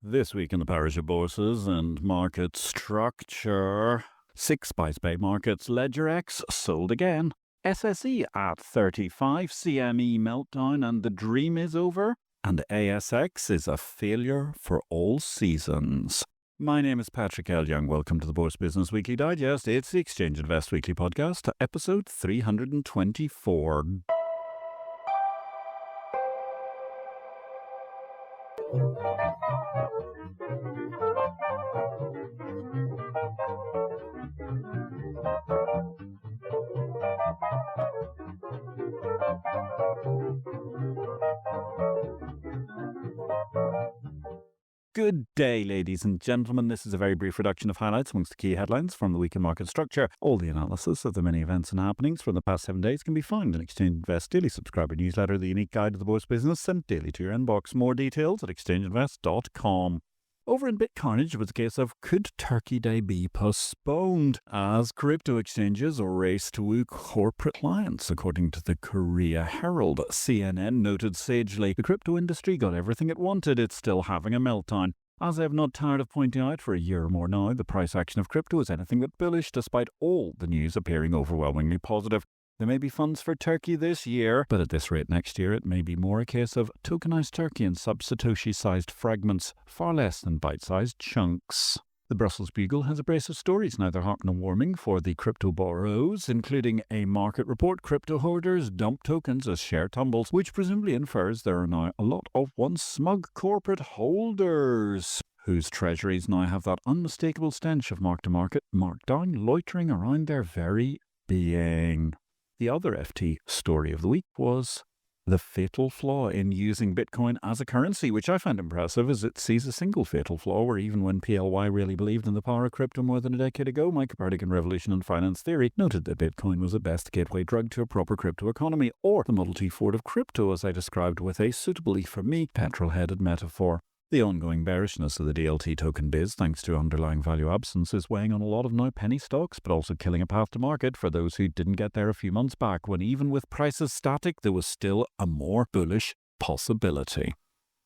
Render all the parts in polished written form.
This week in the parish of bourses and market structure. 6 by Baymarkets, LedgerX Sold Again. SSE at 35, CME Meltdown and the dream is over. And ASX is a failure for all seasons. My name is Patrick L. Young. Welcome to the Bourse Business Weekly Digest. It's the Exchange Invest Weekly Podcast, episode 324. Good day, ladies and gentlemen. This is a very brief reduction of highlights amongst the key headlines from the week in market structure. All the analysis of the many events and happenings from the past 7 days can be found in Exchange Invest Daily Subscriber Newsletter, the unique guide to the Bourse business sent daily to your inbox. More details at exchangeinvest.com. Over in BitCarnage, it was a case of could Turkey Day be postponed as crypto exchanges race to woo corporate clients, according to the Korea Herald. CNN noted sagely, the crypto industry got everything it wanted, it's still having a meltdown. As I have not tired of pointing out for a year or more now, the price action of crypto is anything but bullish, despite all the news appearing overwhelmingly positive. There may be funds for Turkey this year, but at this rate next year it may be more a case of tokenized Turkey in sub-Satoshi-sized fragments, far less than bite-sized chunks. The Brussels Bugle has a brace of stories, neither hot nor warming, for the crypto borrows, including a market report, crypto hoarders dump tokens as share tumbles, which presumably infers there are now a lot of once smug corporate holders whose treasuries now have that unmistakable stench of mark-to-market markdown loitering around their very being. The other FT story of the week was the fatal flaw in using Bitcoin as a currency, which I find impressive as it sees a single fatal flaw where even when PLY really believed in the power of crypto more than a decade ago, my Copernican revolution in finance theory noted that Bitcoin was at best a gateway drug to a proper crypto economy, or the Model T Ford of crypto, as I described with a suitably, for me, petrol-headed metaphor. The ongoing bearishness of the DLT token biz, thanks to underlying value absence, is weighing on a lot of now penny stocks, but also killing a path to market for those who didn't get there a few months back, when even with prices static, there was still a more bullish possibility.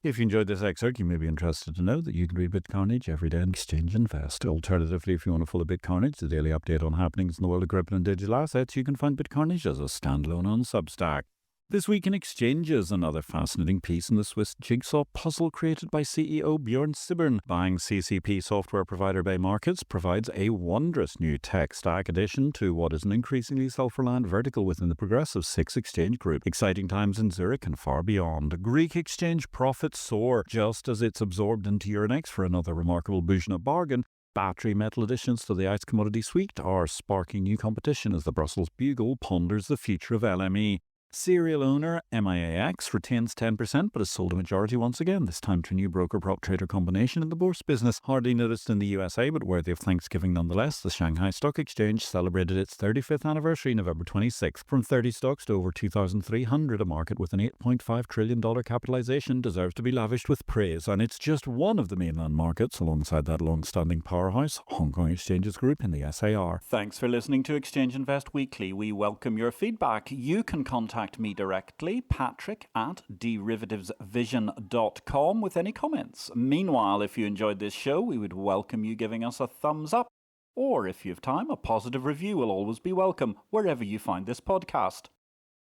If you enjoyed this excerpt, you may be interested to know that you can read BitCarnage every day in Exchange Invest. Alternatively, if you want to follow BitCarnage, the daily update on happenings in the world of crypto and digital assets, you can find BitCarnage as a standalone on Substack. This week in exchanges, another fascinating piece in the Swiss jigsaw puzzle created by CEO Bjorn Sibbern. Buying CCP software provider Baymarkets provides a wondrous new tech stack addition to what is an increasingly self-reliant vertical within the progressive Six Exchange Group. Exciting times in Zurich and far beyond. Greek exchange profits soar just as it's absorbed into Euronext for another remarkable Bujna bargain. Battery metal additions to the ICE commodity suite are sparking new competition as the Brussels Bugle ponders the future of LME. Serial owner MIAX retains 10% but has sold a majority once again, this time to a new broker-prop trader combination in the bourse business. Hardly noticed in the USA but worthy of thanksgiving nonetheless, the Shanghai Stock Exchange celebrated its 35th anniversary November 26th. From 30 stocks to over 2,300, a market with an $8.5 trillion capitalization deserves to be lavished with praise, and it's just one of the mainland markets alongside that long-standing powerhouse, Hong Kong Exchanges Group in the SAR. Thanks for listening to Exchange Invest Weekly. We welcome your feedback. You can contact me directly, Patrick at derivativesvision.com, with any comments. Meanwhile, if you enjoyed this show, we would welcome you giving us a thumbs up, or if you have time, a positive review will always be welcome wherever you find this podcast.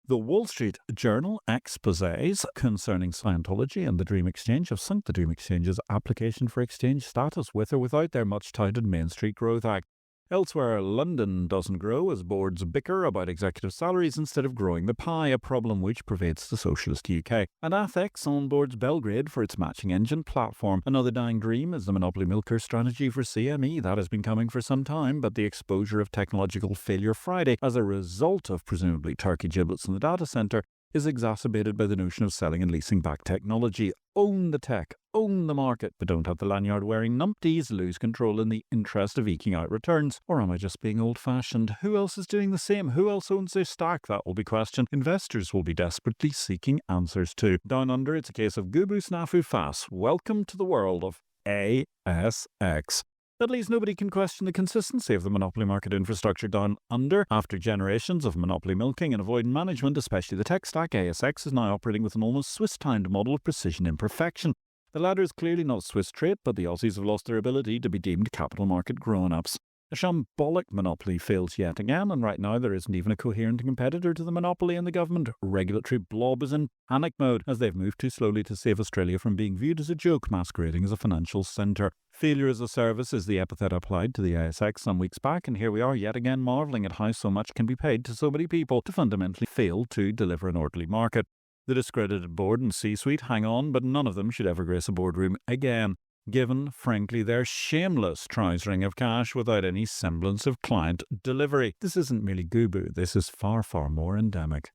The Wall Street Journal exposés concerning Scientology and the Dream Exchange have sunk the Dream Exchange's application for exchange status with or without their much-touted Main Street Growth Act. Elsewhere, London doesn't grow as boards bicker about executive salaries instead of growing the pie, a problem which pervades the socialist UK. And ASX onboards Belgrade for its matching engine platform. Another dying dream is the monopoly milker strategy for CME. That has been coming for some time, but the exposure of technological failure Friday as a result of presumably Turkey giblets in the data centre is exacerbated by the notion of selling and leasing back technology. Own the tech, own the market, but don't have the lanyard-wearing numpties lose control in the interest of eking out returns. Or am I just being old-fashioned? Who else is doing the same? Who else owns their stack? That will be questioned. Investors will be desperately seeking answers to. Down under, it's a case of Gubu Snafu Fas. Welcome to the world of ASX. At least nobody can question the consistency of the monopoly market infrastructure down under. After generations of monopoly milking and avoidant management, especially the tech stack, ASX is now operating with an almost Swiss-timed model of precision imperfection. The latter is clearly not Swiss trait, but the Aussies have lost their ability to be deemed capital market grown-ups. A shambolic monopoly fails yet again, and right now there isn't even a coherent competitor to the monopoly, and the government regulatory blob is in panic mode as they've moved too slowly to save Australia from being viewed as a joke masquerading as a financial centre. Failure as a service is the epithet applied to the ASX some weeks back, and here we are yet again marvelling at how so much can be paid to so many people to fundamentally fail to deliver an orderly market. The discredited board and C-suite hang on, but none of them should ever grace a boardroom again, given, frankly, their shameless trousering of cash without any semblance of client delivery. This isn't merely goo-boo, this is far, far more endemic.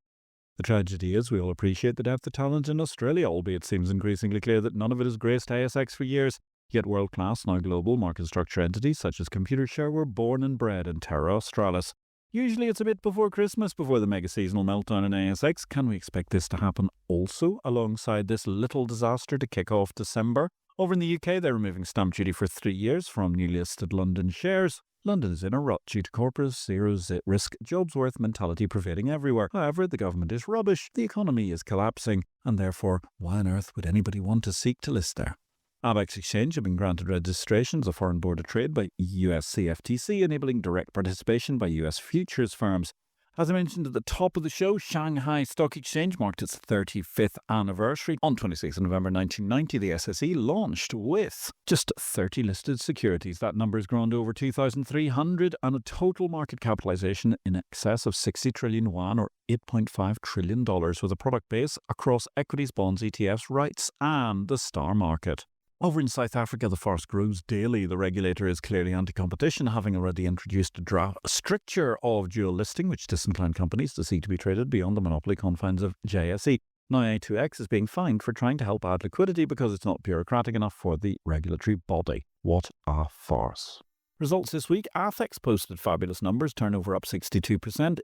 The tragedy is we all appreciate the depth of talent in Australia, albeit it seems increasingly clear that none of it has graced ASX for years. Yet world-class, now global market structure entities such as Computershare were born and bred in Terra Australis. Usually it's a bit before Christmas, before the mega-seasonal meltdown in ASX. Can we expect this to happen also alongside this little disaster to kick off December? Over in the UK, they're removing stamp duty for 3 years from newly listed London shares. London is in a rut due to corporate zero-risk jobs worth mentality pervading everywhere. However, the government is rubbish, the economy is collapsing, and therefore, why on earth would anybody want to seek to list there? ABEX Exchange have been granted registration as a foreign board of trade by US CFTC, enabling direct participation by US futures firms. As I mentioned at the top of the show, Shanghai Stock Exchange marked its 35th anniversary. On 26 November 1990, the SSE launched with just 30 listed securities. That number has grown to over 2,300 and a total market capitalization in excess of 60 trillion yuan or $8.5 trillion with a product base across equities, bonds, ETFs, rights and the star market. Over in South Africa, the farce grows daily. The regulator is clearly anti-competition, having already introduced a draft stricture of dual listing, which disinclined companies to seek to be traded beyond the monopoly confines of JSE. Now A2X is being fined for trying to help add liquidity because it's not bureaucratic enough for the regulatory body. What a farce. Results this week, ASX posted fabulous numbers, turnover up 62%,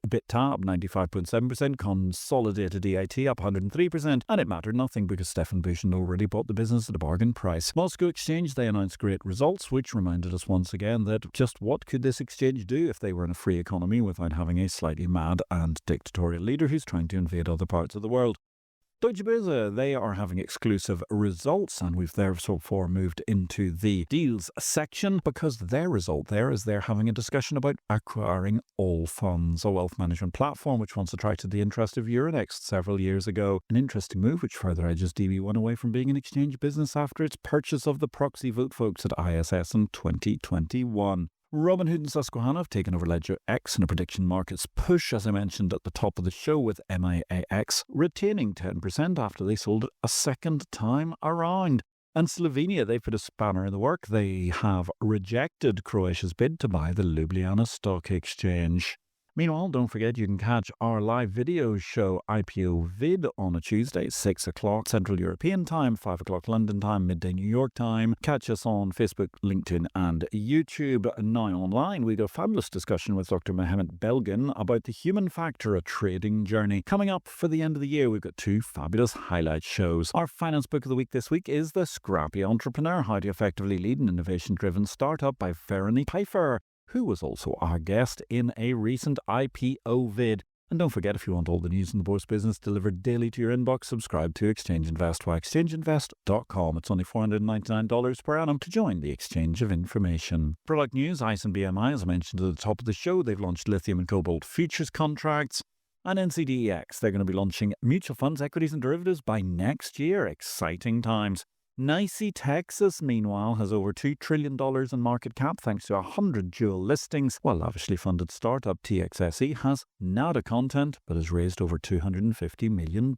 EBITDA up 95.7%, consolidated EIT up 103%, and it mattered nothing because Stefan Bush had already bought the business at a bargain price. Moscow Exchange, they announced great results, which reminded us once again that just what could this exchange do if they were in a free economy without having a slightly mad and dictatorial leader who's trying to invade other parts of the world. Deutsche Börse, they are having exclusive results, and we've therefore moved into the deals section because their result there is they're having a discussion about acquiring Allfunds, a wealth management platform which once attracted the interest of Euronext several years ago. An interesting move which further edges DB1 away from being an exchange business after its purchase of the proxy vote folks at ISS in 2021. Robinhood and Susquehanna have taken over LedgerX in a prediction markets push, as I mentioned at the top of the show, with MIAX retaining 10% after they sold it a second time around. And Slovenia, they put a spanner in the work. They have rejected Croatia's bid to buy the Ljubljana Stock Exchange. Meanwhile, don't forget you can catch our live video show IPO-VID on a Tuesday, 6 o'clock Central European Time, 5 o'clock London Time, midday New York Time. Catch us on Facebook, LinkedIn and YouTube. Now online, we got a fabulous discussion with Dr. Mohammed Belgin about the human factor, a trading journey. Coming up for the end of the year, we've got 2 fabulous highlight shows. Our finance book of the week this week is The Scrappy Entrepreneur, How to Effectively Lead an Innovation-Driven Startup by Veronique Pfeiffer, who was also our guest in a recent IPO-VID. And don't forget, if you want all the news in the bourse business delivered daily to your inbox, subscribe to Exchange Invest via exchangeinvest.com. It's only $499 per annum to join the exchange of information. Product news, ICE and BMI, as I mentioned at the top of the show, they've launched lithium and cobalt futures contracts. And NCDEX, they're going to be launching mutual funds, equities and derivatives by next year. Exciting times. NYSE Texas, meanwhile, has over $2 trillion in market cap thanks to 100 dual listings, while lavishly funded startup TXSE has nada content but has raised over $250 million.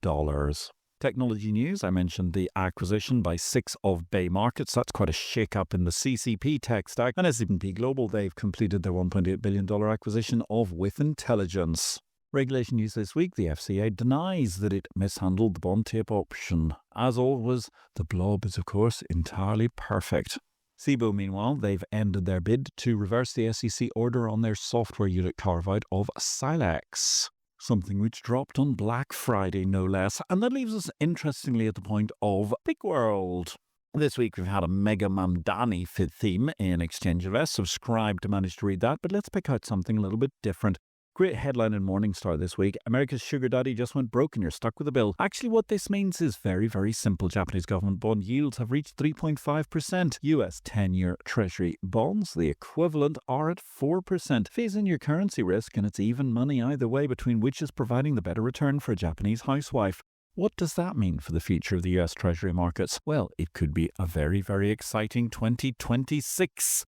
Technology news, I mentioned the acquisition by 6 of Baymarkets. That's quite a shake-up in the CCP tech stack. And S&P Global, they've completed their $1.8 billion acquisition of With Intelligence. Regulation news this week, the FCA denies that it mishandled the bond tape option. As always, the blob is of course entirely perfect. Cboe, meanwhile, they've ended their bid to reverse the SEC order on their software unit carve-out of Silex, something which dropped on Black Friday, no less. And that leaves us, interestingly, at the point of Big World. This week we've had a Mega Mamdani theme in Exchange Invest. Subscribe to manage to read that, but let's pick out something a little bit different. Great headline in Morningstar this week. America's sugar daddy just went broke and you're stuck with a bill. Actually, what this means is very, very simple. Japanese government bond yields have reached 3.5%. US 10-year Treasury bonds, the equivalent, are at 4%. Phase in your currency risk and it's even money either way between which is providing the better return for a Japanese housewife. What does that mean for the future of the US Treasury markets? Well, it could be a very, very exciting 2026.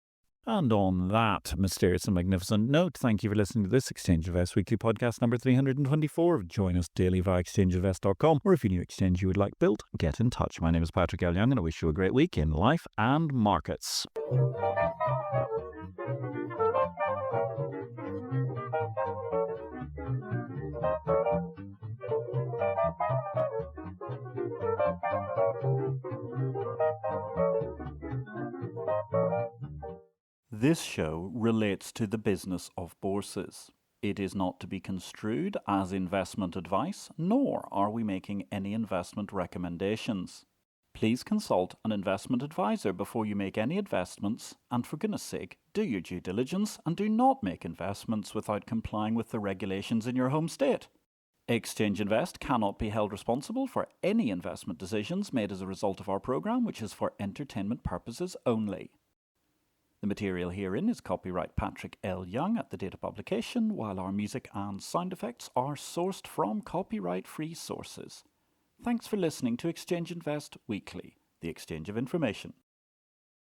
And on that mysterious and magnificent note, thank you for listening to this Exchange Invest Weekly podcast number 324. Join us daily via exchangeinvest.com, or if you knew exchange you would like built, get in touch. My name is Patrick L. Young and I wish you a great week in life and markets. This show relates to the business of bourses. It is not to be construed as investment advice, nor are we making any investment recommendations. Please consult an investment advisor before you make any investments, and for goodness sake, do your due diligence and do not make investments without complying with the regulations in your home state. Exchange Invest cannot be held responsible for any investment decisions made as a result of our program, which is for entertainment purposes only. The material herein is copyright Patrick L. Young at the date of publication, while our music and sound effects are sourced from copyright-free sources. Thanks for listening to Exchange Invest Weekly, the exchange of information.